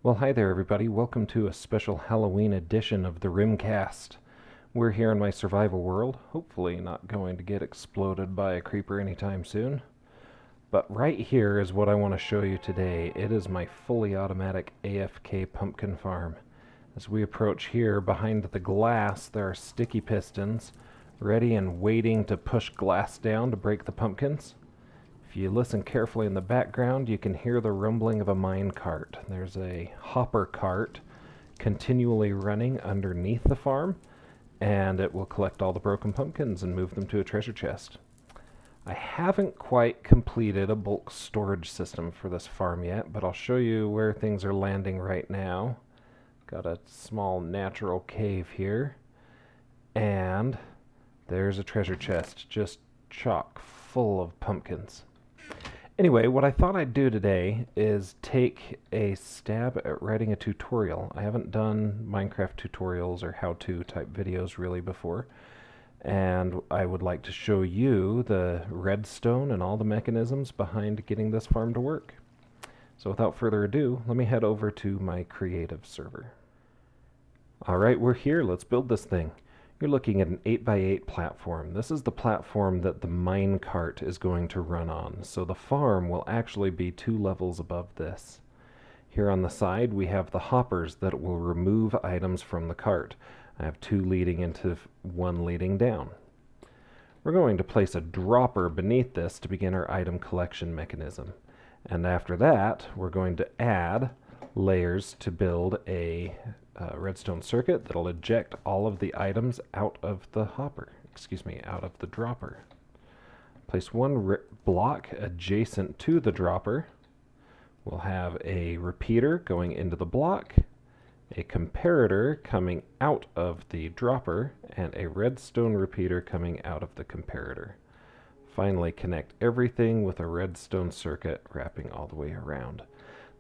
Well, hi there everybody. Welcome to a special Halloween edition of the Rimcast. We're here in my survival world, hopefully not going to get exploded by a creeper anytime soon. But right here is what I want to show you today. It is my fully automatic AFK pumpkin farm. As we approach here, behind the glass there are sticky pistons, ready and waiting to push glass down to break the pumpkins. If you listen carefully in the background, you can hear the rumbling of a mine cart. There's a hopper cart continually running underneath the farm, and it will collect all the broken pumpkins and move them to a treasure chest. I haven't quite completed a bulk storage system for this farm yet, but I'll show you where things are landing right now. Got a small natural cave here, and there's a treasure chest just chock full of pumpkins. Anyway, what I thought I'd do today is take a stab at writing a tutorial. I haven't done Minecraft tutorials or how-to type videos really before, and I would like to show you the redstone and all the mechanisms behind getting this farm to work. So without further ado, let me head over to my creative server. Alright, we're here. Let's build this thing. You're looking at an 8x8 platform. This is the platform that the mine cart is going to run on, so the farm will actually be 2 levels above this. Here on the side we have the hoppers that will remove items from the cart. I have 2 leading into 1 leading down. We're going to place a dropper beneath this to begin our item collection mechanism. And after that we're going to add layers to build a redstone circuit that'll eject all of the items out of the out of the dropper. Place 1 block adjacent to the dropper. We'll have a repeater going into the block, a comparator coming out of the dropper, and a redstone repeater coming out of the comparator. Finally, connect everything with a redstone circuit wrapping all the way around.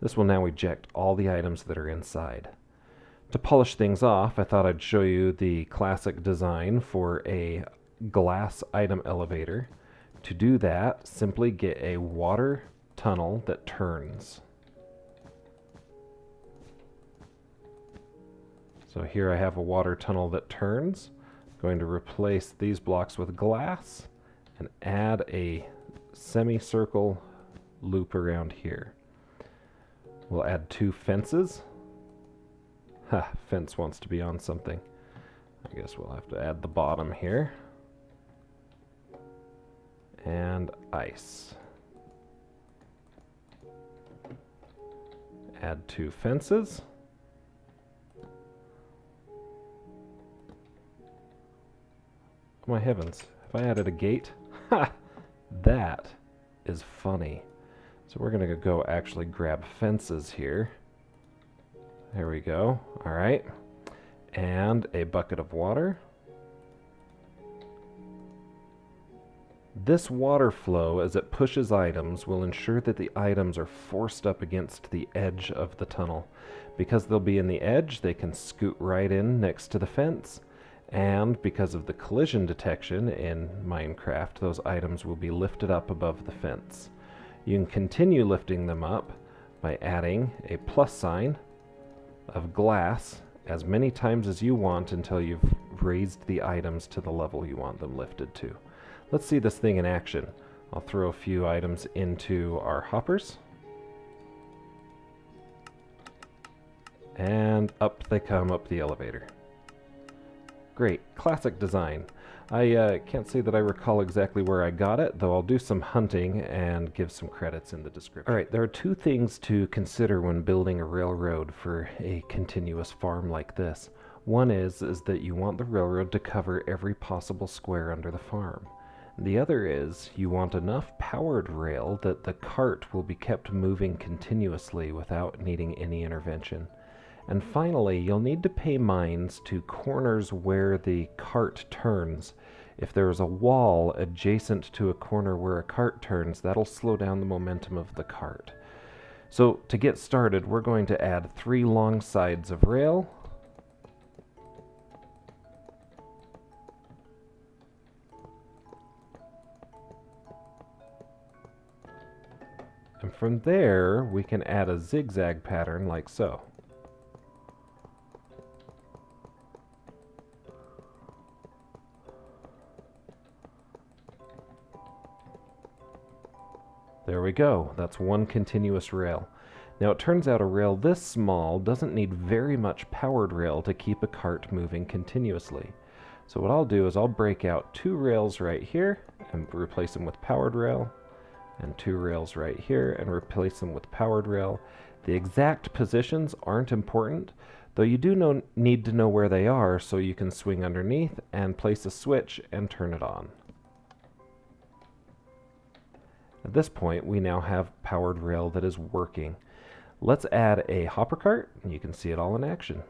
This will now eject all the items that are inside. To polish things off, I thought I'd show you the classic design for a glass item elevator. To do that, simply get a water tunnel that turns. So here I have a water tunnel that turns. I'm going to replace these blocks with glass and add a semicircle loop around here. We'll add 2 fences. Ha, fence wants to be on something. I guess we'll have to add the bottom here. And ice. Add 2 fences. Oh my heavens, have I added a gate? Ha! That is funny. So we're going to go actually grab fences here. There we go. Alright. And a bucket of water. This water flow, as it pushes items, will ensure that the items are forced up against the edge of the tunnel. Because they'll be in the edge, they can scoot right in next to the fence. And because of the collision detection in Minecraft, those items will be lifted up above the fence. You can continue lifting them up by adding a plus sign of glass as many times as you want until you've raised the items to the level you want them lifted to. Let's see this thing in action. I'll throw a few items into our hoppers. And up they come up the elevator. Great, classic design. I can't say that I recall exactly where I got it, though I'll do some hunting and give some credits in the description. Alright, there are 2 things to consider when building a railroad for a continuous farm like this. One is that you want the railroad to cover every possible square under the farm. The other is you want enough powered rail that the cart will be kept moving continuously without needing any intervention. And finally, you'll need to pay mines to corners where the cart turns. If there is a wall adjacent to a corner where a cart turns, that'll slow down the momentum of the cart. So to get started, we're going to add 3 long sides of rail. And from there, we can add a zigzag pattern like so. There we go. That's one continuous rail. Now it turns out a rail this small doesn't need very much powered rail to keep a cart moving continuously. So what I'll do is I'll break out 2 rails right here and replace them with powered rail, and 2 rails right here and replace them with powered rail. The exact positions aren't important, though you do need to know where they are so you can swing underneath and place a switch and turn it on. At this point, we now have powered rail that is working. Let's add a hopper cart, and you can see it all in action.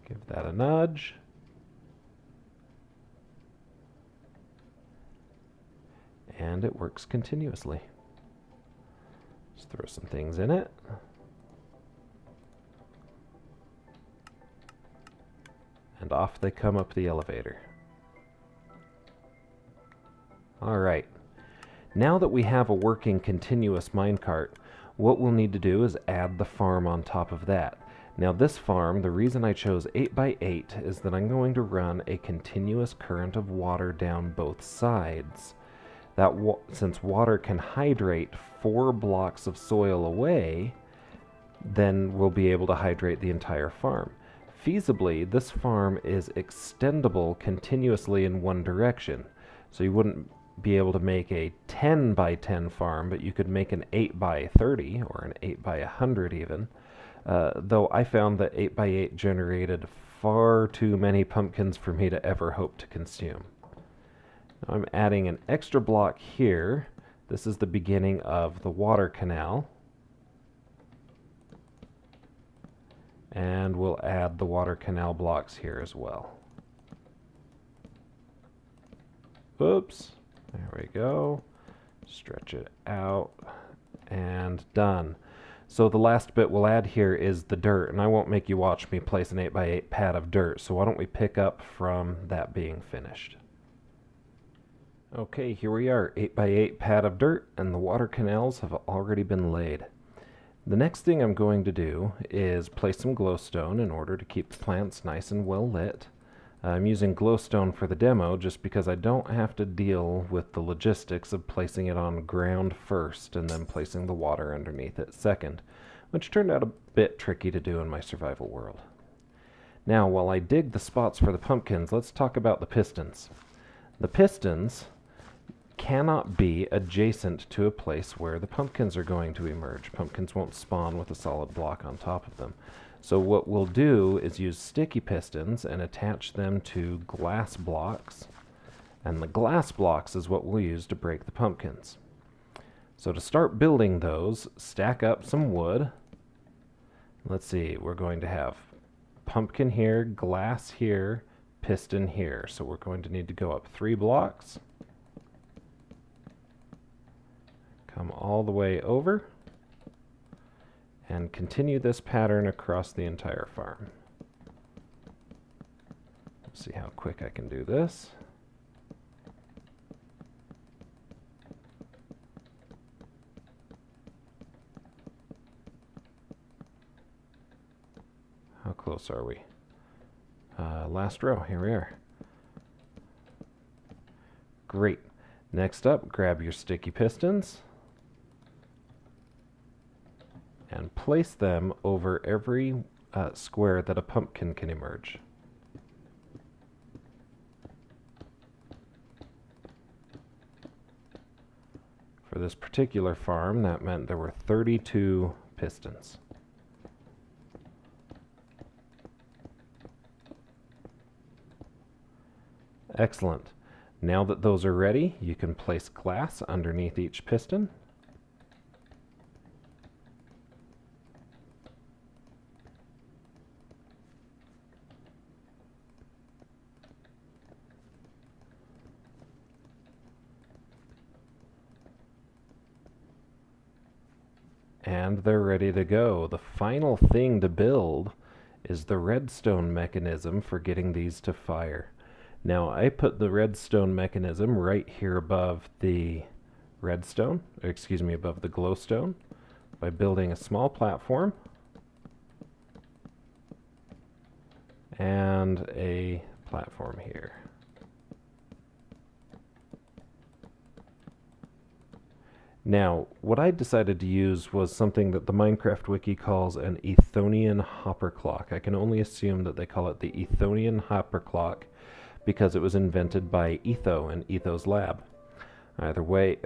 Give that a nudge. And it works continuously. Just throw some things in it. And off they come up the elevator. Alright. Now that we have a working continuous minecart, what we'll need to do is add the farm on top of that. Now this farm, the reason I chose 8x8 is that I'm going to run a continuous current of water down both sides. Since water can hydrate 4 blocks of soil away, then we'll be able to hydrate the entire farm. Feasibly, this farm is extendable continuously in one direction. So you wouldn't be able to make a 10x10 farm, but you could make an 8x30 or an 8x100 even. Though I found that 8x8 generated far too many pumpkins for me to ever hope to consume. Now I'm adding an extra block here. This is the beginning of the water canal. And we'll add the water canal blocks here as well. Oops. There we go. Stretch it out. And done. So the last bit we'll add here is the dirt. And I won't make you watch me place an 8x8 pad of dirt. So why don't we pick up from that being finished. Okay, here we are. 8x8 pad of dirt. And the water canals have already been laid. The next thing I'm going to do is place some glowstone in order to keep the plants nice and well lit. I'm using glowstone for the demo just because I don't have to deal with the logistics of placing it on ground first and then placing the water underneath it second, which turned out a bit tricky to do in my survival world. Now, while I dig the spots for the pumpkins, let's talk about the pistons. The pistons cannot be adjacent to a place where the pumpkins are going to emerge. Pumpkins won't spawn with a solid block on top of them. So what we'll do is use sticky pistons and attach them to glass blocks. And the glass blocks is what we'll use to break the pumpkins. So to start building those, stack up some wood. Let's see, we're going to have pumpkin here, glass here, piston here. So we're going to need to go up 3 blocks. Come all the way over and continue this pattern across the entire farm. Let's see how quick I can do this. How close are we? Last row, here we are. Great. Next up, grab your sticky pistons and place them over every square that a pumpkin can emerge. For this particular farm, that meant there were 32 pistons. Excellent. Now that those are ready, you can place glass underneath each piston. And they're ready to go. The final thing to build is the redstone mechanism for getting these to fire. Now I put the redstone mechanism right here above the redstone, or excuse me, above the glowstone by building a small platform and a platform here. Now, what I decided to use was something that the Minecraft wiki calls an Ethonian hopper clock. I can only assume that they call it the Ethonian hopper clock because it was invented by Etho in Etho's lab. Either way,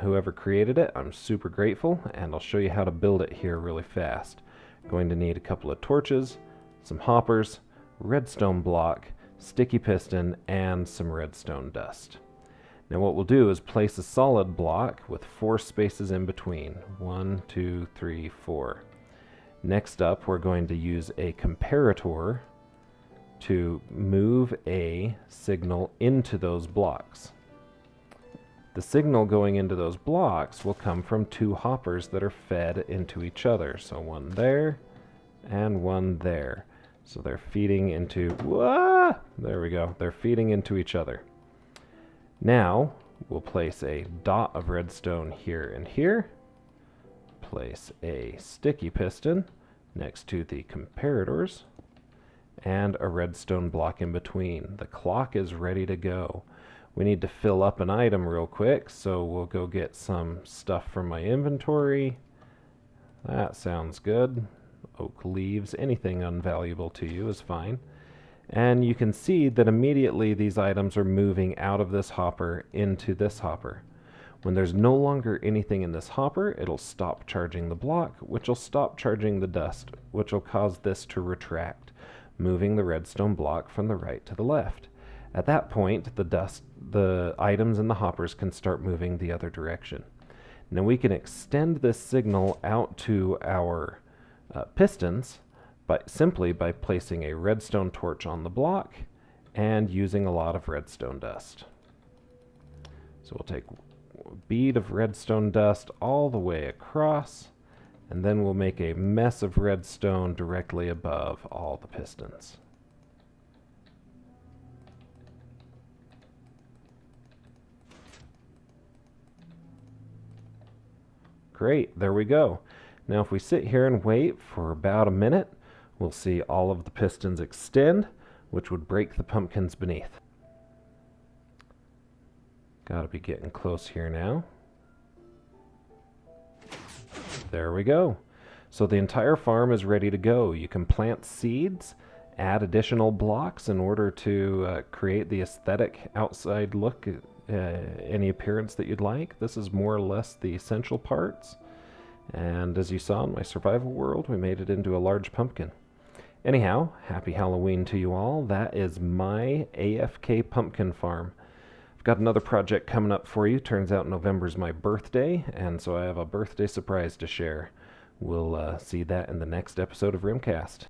whoever created it, I'm super grateful, and I'll show you how to build it here really fast. Going to need a couple of torches, some hoppers, redstone block, sticky piston, and some redstone dust. Now what we'll do is place a solid block with 4 spaces in between. 1, 2, 3, 4. Next up, we're going to use a comparator to move a signal into those blocks. The signal going into those blocks will come from 2 hoppers that are fed into each other. So one there and one there. So they're feeding into... There we go. They're feeding into each other. Now, we'll place a dot of redstone here and here. Place a sticky piston next to the comparators. And a redstone block in between. The clock is ready to go. We need to fill up an item real quick, so we'll go get some stuff from my inventory. That sounds good. Oak leaves, anything unvaluable to you is fine. And you can see that immediately these items are moving out of this hopper into this hopper. When there's no longer anything in this hopper, it'll stop charging the block, which will stop charging the dust, which will cause this to retract, moving the redstone block from the right to the left. At that point, the items in the hoppers can start moving the other direction. Now we can extend this signal out to our pistons simply by placing a redstone torch on the block and using a lot of redstone dust. So we'll take a bead of redstone dust all the way across, and then we'll make a mess of redstone directly above all the pistons. Great, there we go. Now if we sit here and wait for about a minute, we'll see all of the pistons extend, which would break the pumpkins beneath. Gotta be getting close here now. There we go. So the entire farm is ready to go. You can plant seeds, add additional blocks in order to create the aesthetic outside look, any appearance that you'd like. This is more or less the essential parts. And as you saw in my survival world, we made it into a large pumpkin. Anyhow, happy Halloween to you all. That is my AFK pumpkin farm. I've got another project coming up for you. Turns out November's my birthday, and so I have a birthday surprise to share. We'll see that in the next episode of Rimcast.